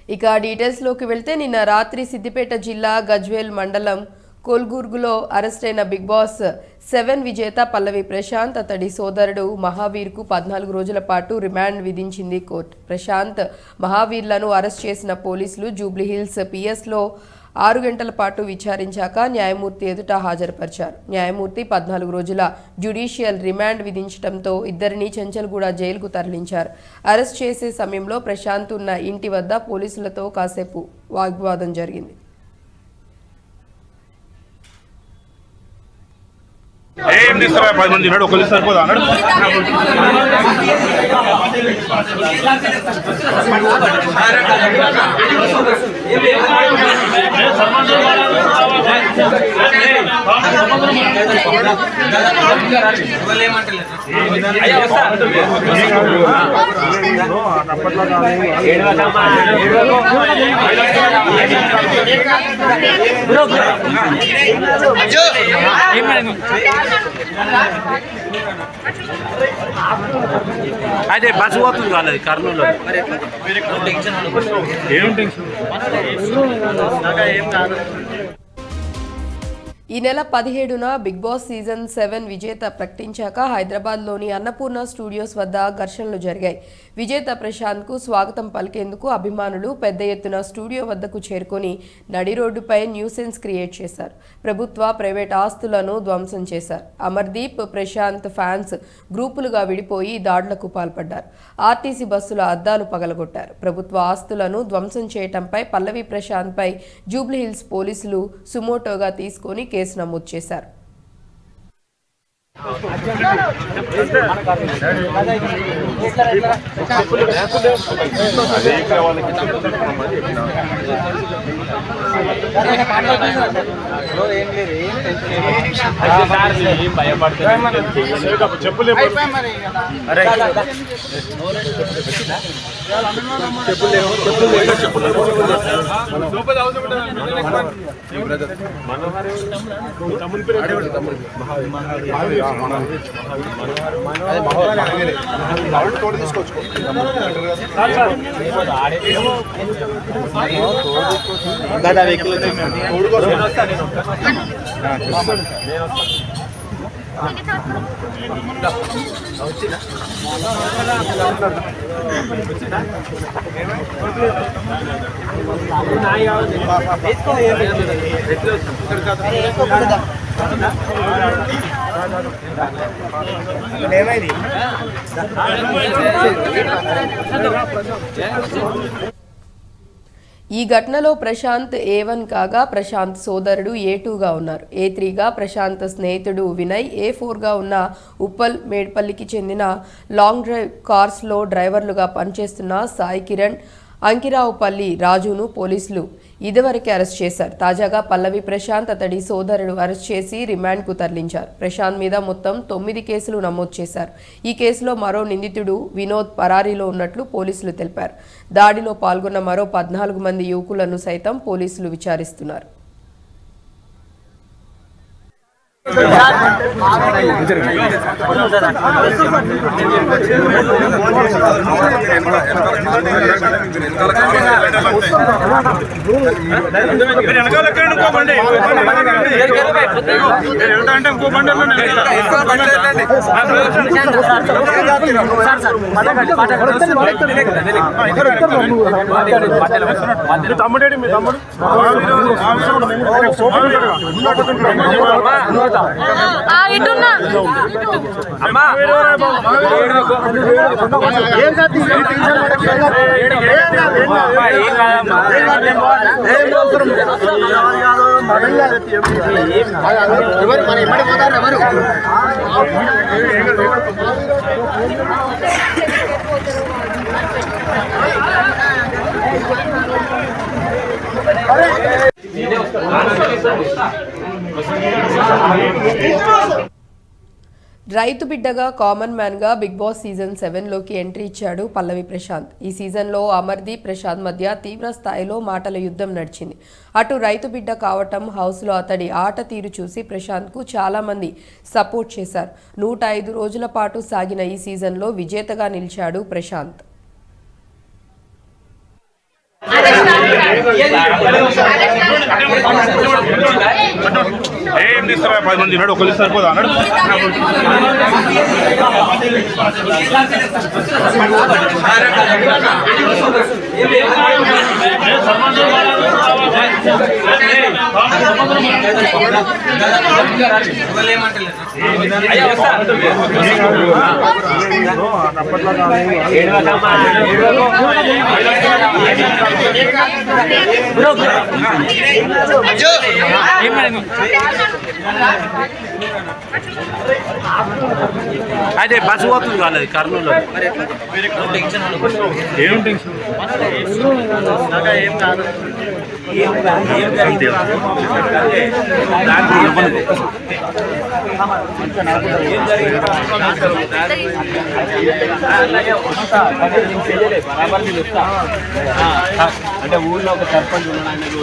ఇక డీటెయిల్స్లోకి వెళ్తే నిన్న రాత్రి సిద్దిపేట జిల్లా గజ్వేల్ మండలం కోల్గూర్గులో అరెస్ట్ అయిన బిగ్ బాస్ 7 విజేత పల్లవి ప్రశాంత్ అతడి సోదరుడు మహావీర్కు 14 రోజుల పాటు రిమాండ్ విధించింది కోర్టు. ప్రశాంత్ మహావీర్లను అరెస్ట్ చేసిన పోలీసులు జూబ్లీహిల్స్ పిఎస్లో 6 గంటల పాటు విచారించాక న్యాయమూర్తి ఎదుట హాజరుపరిచారు. న్యాయమూర్తి 14 రోజుల జ్యుడిషియల్ రిమాండ్ విధించడంతో ఇద్దరిని చెంచల్గూడ జైలుకు తరలించారు. అరెస్ట్ చేసే సమయంలో ప్రశాంత్ ఉన్న ఇంటి వద్ద పోలీసులతో కాసేపు వాగ్వాదం జరిగింది. ఏం తీసుకురా 10 మంది ఉన్నాడు ఒకళ్ళు సరిపోదా అన్నాడు. అదే బస్సు పోతుంది కాలేదు కర్నూలు ఏం టెన్షన్ ఈ నెల 17న బిగ్ బాస్ సీజన్ 7 విజేత ప్రకటించాక హైదరాబాద్లోని అన్నపూర్ణ స్టూడియోస్ వద్ద ఘర్షణలు జరిగాయి. విజేత ప్రశాంత్కు స్వాగతం పలికేందుకు అభిమానులు పెద్ద ఎత్తున స్టూడియో వద్దకు చేరుకొని నడి రోడ్డుపై న్యూసెన్స్ క్రియేట్ చేశారు. ప్రభుత్వ ప్రైవేట్ ఆస్తులను ధ్వంసం చేశారు. అమర్దీప్ ప్రశాంత్ ఫ్యాన్స్ గ్రూపులుగా విడిపోయి దాడులకు పాల్పడ్డారు. ఆర్టీసీ బస్సుల అద్దాలు పగలగొట్టారు. ప్రభుత్వ ఆస్తులను ధ్వంసం చేయడంపై పల్లవి ప్రశాంత్పై జూబ్లీహిల్స్ పోలీసులు సుమోటోగా తీసుకొని కేసు నమోదు చేశారు. ఈ ఘటనలో ప్రశాంత్ A1 కాగా ప్రశాంత్ సోదరుడు A2గా ఉన్నారు. A3గా ప్రశాంత్ స్నేహితుడు వినయ్, A4గా ఉన్న ఉప్పల్ మేడ్పల్లికి చెందిన లాంగ్ డ్రైవ్ కార్స్లో డ్రైవర్లుగా పనిచేస్తున్న సాయి కిరణ్, అంకిరావుపల్లి రాజును పోలీసులు ఇదివరకే అరెస్ట్ చేశారు. తాజాగా పల్లవి ప్రశాంత్ అతడి సోదరుడు అరెస్ట్ చేసి రిమాండ్కు తరలించారు. ప్రశాంత్ మీద మొత్తం 9 కేసులు నమోదు చేశారు. ఈ కేసులో మరో నిందితుడు వినోద్ పరారీలో ఉన్నట్లు పోలీసులు తెలిపారు. దాడిలో పాల్గొన్న మరో 14 మంది యువకులను సైతం పోలీసులు విచారిస్తున్నారు. తమ్ముడేడి మీ తమ్ముడు రైతు బిడ్డగా కామన్ మ్యాన్గా బిగ్ బాస్ సీజన్ 7లోకి ఎంట్రీ ఇచ్చాడు పల్లవి ప్రశాంత్. ఈ సీజన్లో అమర్దీప్ ప్రశాంత్ మధ్య తీవ్ర స్థాయిలో మాటల యుద్ధం నడిచింది. అటు రైతు బిడ్డ కావటం, హౌస్లో అతడి ఆట తీరు చూసి ప్రశాంత్కు చాలామంది సపోర్ట్ చేశారు. 105 రోజుల పాటు సాగిన ఈ సీజన్లో విజేతగా నిలిచాడు ప్రశాంత్. ఏం తీసుకురా 10 మంది ఉన్నాడు ఒకళ్ళు సరిపోదా అన్నాడు అదే బస్సు పోతుంది కాలేదు కర్నూలు ఏం టెన్షన్ అంటే ఊళ్ళో ఒక సర్పంచ్ ఉన్నాడు